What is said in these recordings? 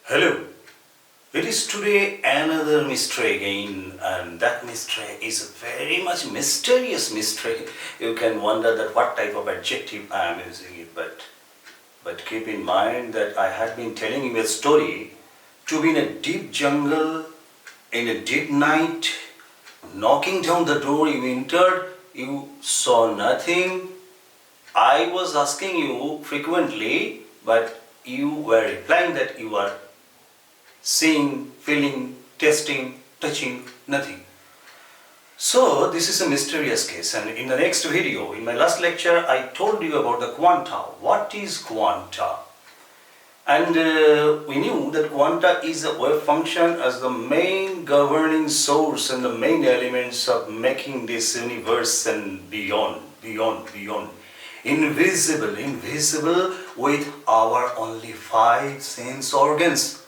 Hello. It is today another mystery again, and that mystery is a very much mysterious mystery. You can wonder that what type of adjective I am using it, but keep in mind that I had been telling you a story to be in a deep jungle, in a deep night, knocking down the door. You entered, you saw nothing. I was asking you frequently, but you were replying that you are seeing, feeling, tasting, touching, nothing. So this is a mysterious case, and in the next video, in my last lecture, I told you about the quanta. What is quanta? And we knew that quanta is a wave function as the main governing source and the main elements of making this universe and beyond. Invisible with our only 5 sense organs.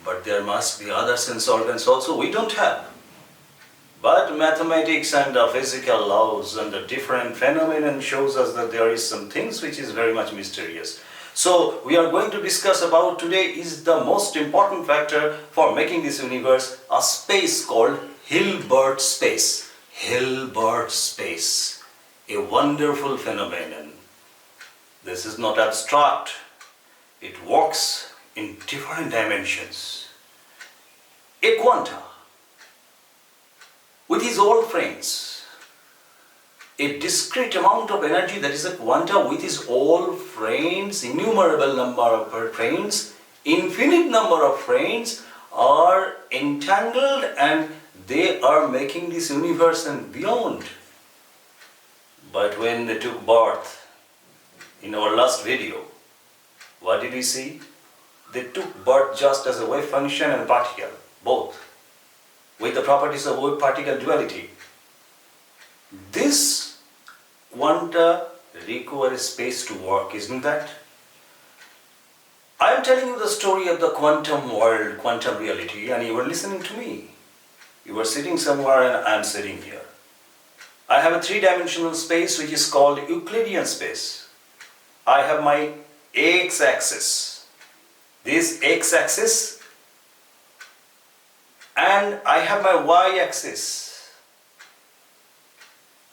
But there must be other sense organs also we don't have. But mathematics and the physical laws and the different phenomenon shows us that there is some things which is very much mysterious. So we are going to discuss about today is the most important factor for making this universe a space called Hilbert space. Hilbert space, a wonderful phenomenon. This is not abstract. It works in different dimensions. A quanta with his all frames, a discrete amount of energy that is a quanta with his all frames, innumerable number of frames, infinite number of frames are entangled and they are making this universe and beyond. But when they took birth in our last video, what did we see? They took birth just as a wave function and particle, both, with the properties of wave-particle duality. This quanta requires space to work, isn't that? I am telling you the story of the quantum world, quantum reality, and you were listening to me. You were sitting somewhere and I am sitting here. I have a 3-dimensional space which is called Euclidean space. I have my x-axis. This x-axis, and I have my y-axis,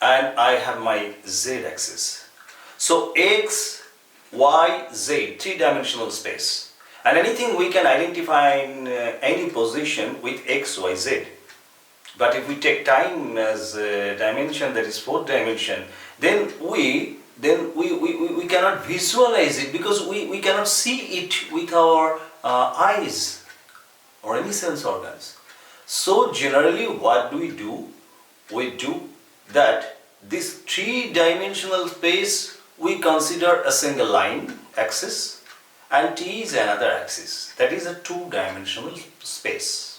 and I have my z-axis. So x, y, z, 3-dimensional space, and anything we can identify in any position with x, y, z. But if we take time as a dimension, that is 4th dimension, then we cannot visualize it because we cannot see it with our eyes or any sense organs. So generally what do? We do that this 3-dimensional space we consider a single line axis and t is another axis. That is a 2-dimensional space.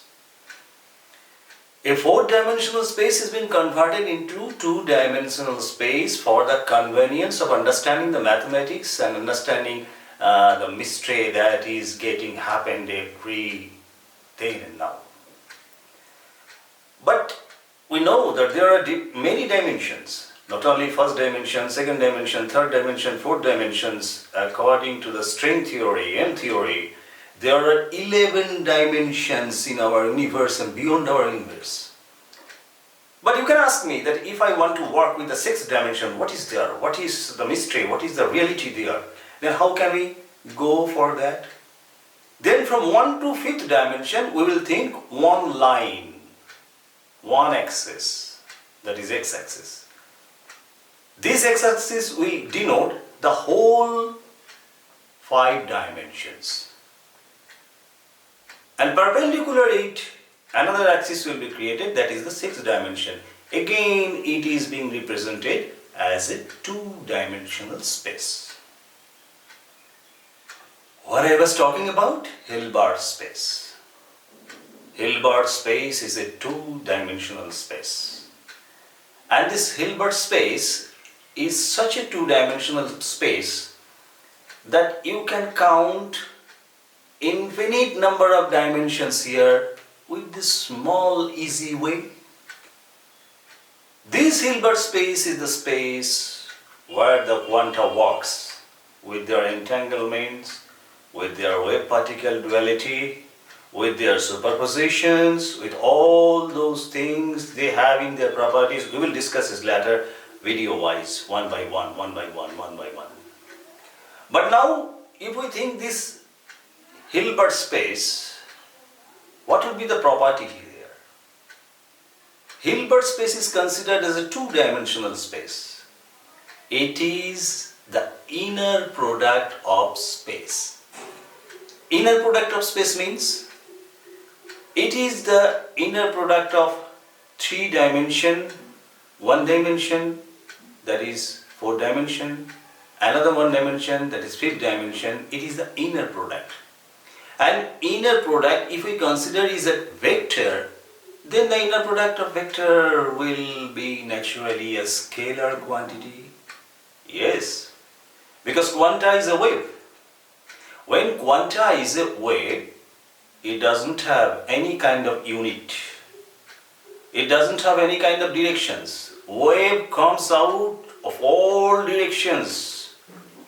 A 4-dimensional space has been converted into 2-dimensional space for the convenience of understanding the mathematics and understanding the mystery that is getting happened every then and now. But we know that there are many dimensions, not only 1st dimension, 2nd dimension, 3rd dimension, 4th dimensions. According to the string theory, M theory, there are 11 dimensions in our universe and beyond our universe. But you can ask me that if I want to work with the 6th dimension, what is there? What is the mystery? What is the reality there? Then how can we go for that? Then from 1 to 5th dimension, we will think one line, one axis, that is x-axis. This x-axis will denote the whole 5 dimensions. And perpendicular it, another axis will be created, that is the 6th dimension. Again, it is being represented as a 2-dimensional space. What I was talking about? Hilbert space. Hilbert space is a 2-dimensional space. And this Hilbert space is such a 2-dimensional space that you can count infinite number of dimensions here with this small easy way. This Hilbert space is the space where the quanta works with their entanglements, with their wave particle duality, with their superpositions, with all those things they have in their properties. We will discuss this later video-wise, one by one, one by one, one by one. But now, if we think this Hilbert space, what will be the property here? Hilbert space is considered as a two-dimensional space. It is the inner product of space. Inner product of space means it is the inner product of three dimension, one dimension, that is four dimension, another one dimension, that is fifth dimension. It is the inner product. And inner product, if we consider is a vector, then the inner product of vector will be naturally a scalar quantity. Yes, because quanta is a wave. When quanta is a wave, it doesn't have any kind of unit. It doesn't have any kind of directions. Wave comes out of all directions.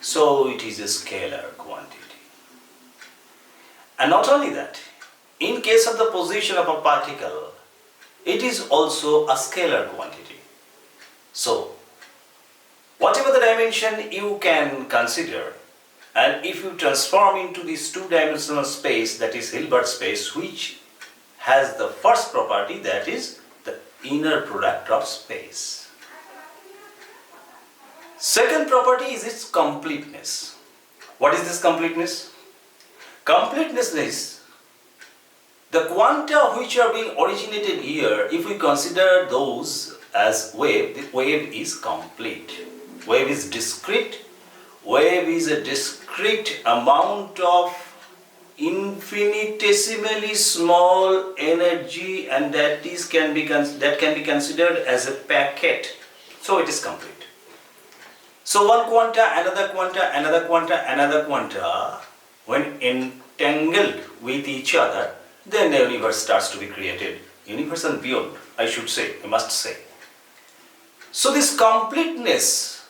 So it is a scalar quantity. And not only that, in case of the position of a particle, it is also a scalar quantity. So, whatever the dimension you can consider, and if you transform into this two-dimensional space, that is Hilbert space, which has the first property, that is the inner product of space. Second property is its completeness. What is this completeness? Completeness is the quanta which are being originated here. If we consider those as wave, the wave is complete. Wave is discrete. Wave is a discrete amount of infinitesimally small energy, and that can be considered as a packet. So it is complete. So one quanta, another quanta, another quanta, another quanta, when entangled with each other, then the universe starts to be created. Universe and beyond, I should say, I must say. So this completeness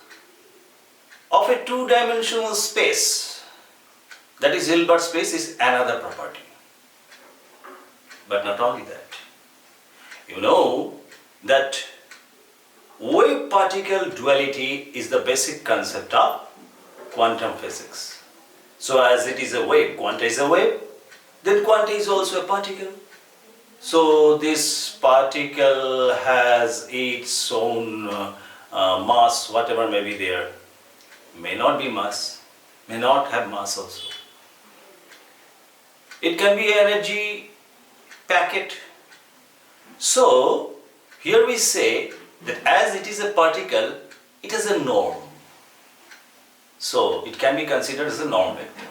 of a two-dimensional space, that is Hilbert space, is another property. But not only that. You know that wave-particle duality is the basic concept of quantum physics. So as it is a wave, quanta is a wave, then quanta is also a particle. So this particle has its own mass, whatever may be there. May not be mass, may not have mass also. It can be energy packet. So here we say that as it is a particle, it is a norm. So it can be considered as a norm vector.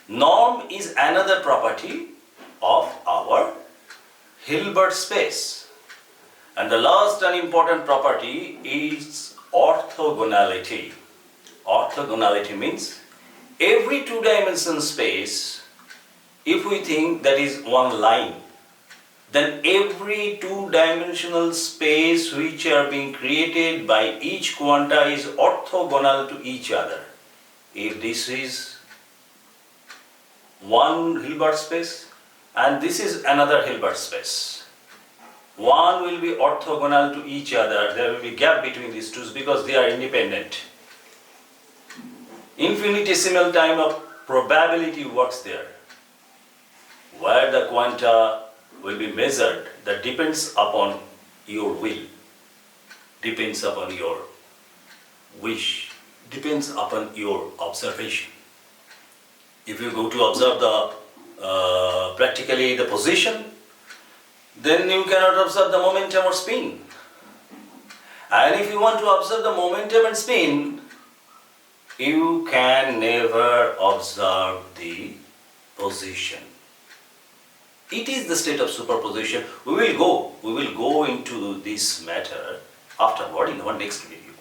Norm is another property of our Hilbert space. And the last and important property is orthogonality. Orthogonality means every two-dimensional space, if we think that is one line, then every two-dimensional space which are being created by each quanta is orthogonal to each other. If this is one Hilbert space and this is another Hilbert space, one will be orthogonal to each other. There will be gap between these two because they are independent. Infinitesimal time of probability works there. Where the quanta will be measured, that depends upon your will, depends upon your wish, depends upon your observation. If you go to observe the practically the position, then you cannot observe the momentum or spin. And if you want to observe the momentum and spin, you can never observe the position. It is the state of superposition. We will go into this matter afterward in our next video.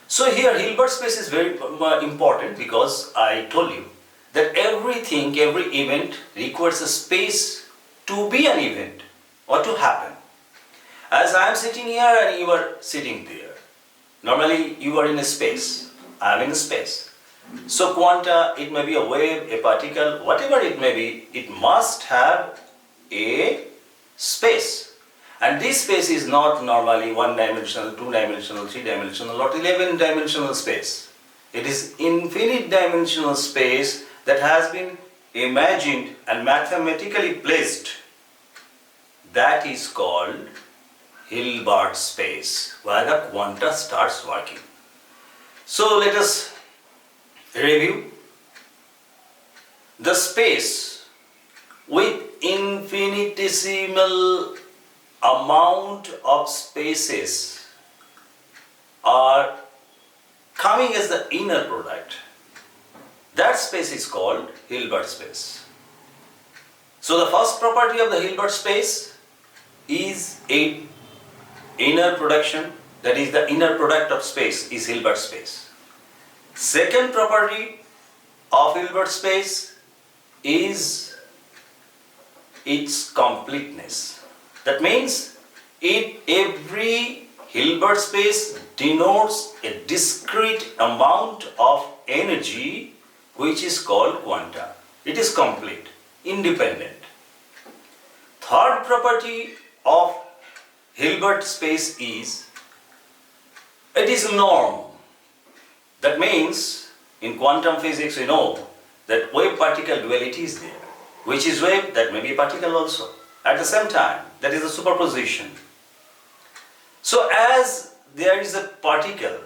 So here Hilbert space is very important because I told you that everything, every event requires a space to be an event or to happen. As I am sitting here and you are sitting there, normally you are in a space, I am in a space. So quanta, it may be a wave, a particle, whatever it may be, it must have a space. And this space is not normally one-dimensional, two-dimensional, three-dimensional or 11-dimensional space. It is infinite dimensional space that has been imagined and mathematically placed. That is called Hilbert space, where the quanta starts working. So let us review. The space with infinitesimal amount of spaces are coming as the inner product. That space is called Hilbert space. So the first property of the Hilbert space is a inner production, that is the inner product of space is Hilbert space. Second property of Hilbert space is its completeness. That means every Hilbert space denotes a discrete amount of energy which is called quanta. It is complete, independent. Third property of Hilbert space is it is norm. That means in quantum physics we know that wave-particle duality is there. Which is wave, that may be a particle also. At the same time, that is a superposition. So as there is a particle,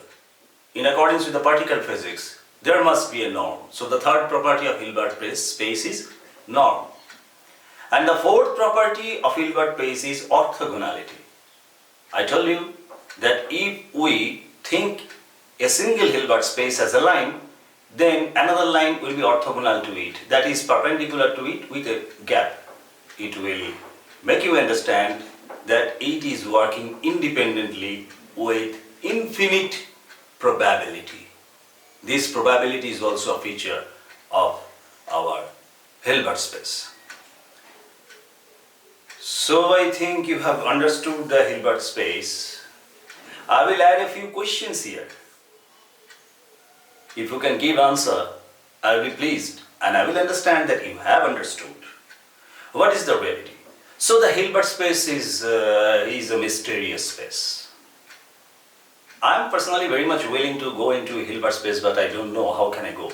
in accordance with the particle physics, there must be a norm. So the third property of Hilbert space is norm. And the fourth property of Hilbert space is orthogonality. I told you that if we think a single Hilbert space as a line, then another line will be orthogonal to it, that is perpendicular to it with a gap. It will make you understand that it is working independently with infinite probability. This probability is also a feature of our Hilbert space. So I think you have understood the Hilbert space. I will add a few questions here. If you can give answer, I will be pleased and I will understand that you have understood. What is the reality? So the Hilbert space is a mysterious space. I am personally very much willing to go into Hilbert space, but I don't know how can I go.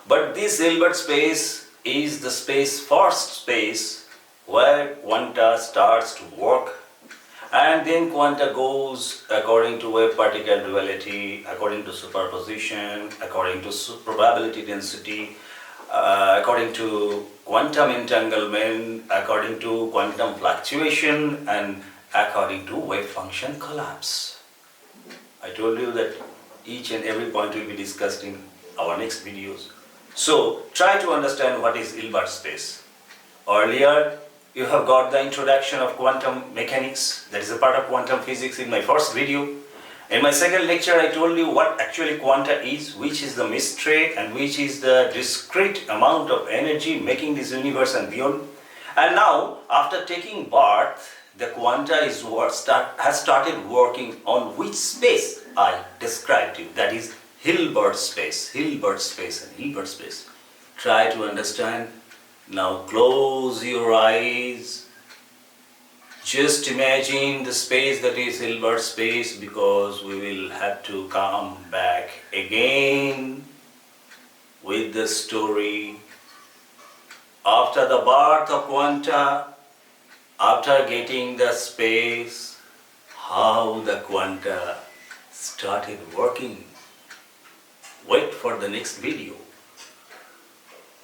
But this Hilbert space is the first space where quanta starts to work, and then quanta goes according to wave-particle duality, according to superposition, according to probability density, according to quantum entanglement, according to quantum fluctuation, and according to wave function collapse. I told you that each and every point will be discussed in our next videos. So try to understand what is Hilbert space. Earlier, you have got the introduction of quantum mechanics, that is a part of quantum physics in my first video. In my second lecture, I told you what actually quanta is, which is the mystery and which is the discrete amount of energy making this universe and beyond. And now, after taking birth, the quanta has started working on which space I described to you, that is Hilbert space, Hilbert space and Hilbert space. Try to understand. Now close your eyes. Just imagine the space that is Hilbert space, because we will have to come back again with the story. After the birth of quanta, after getting the space, how the quanta started working. Wait for the next video.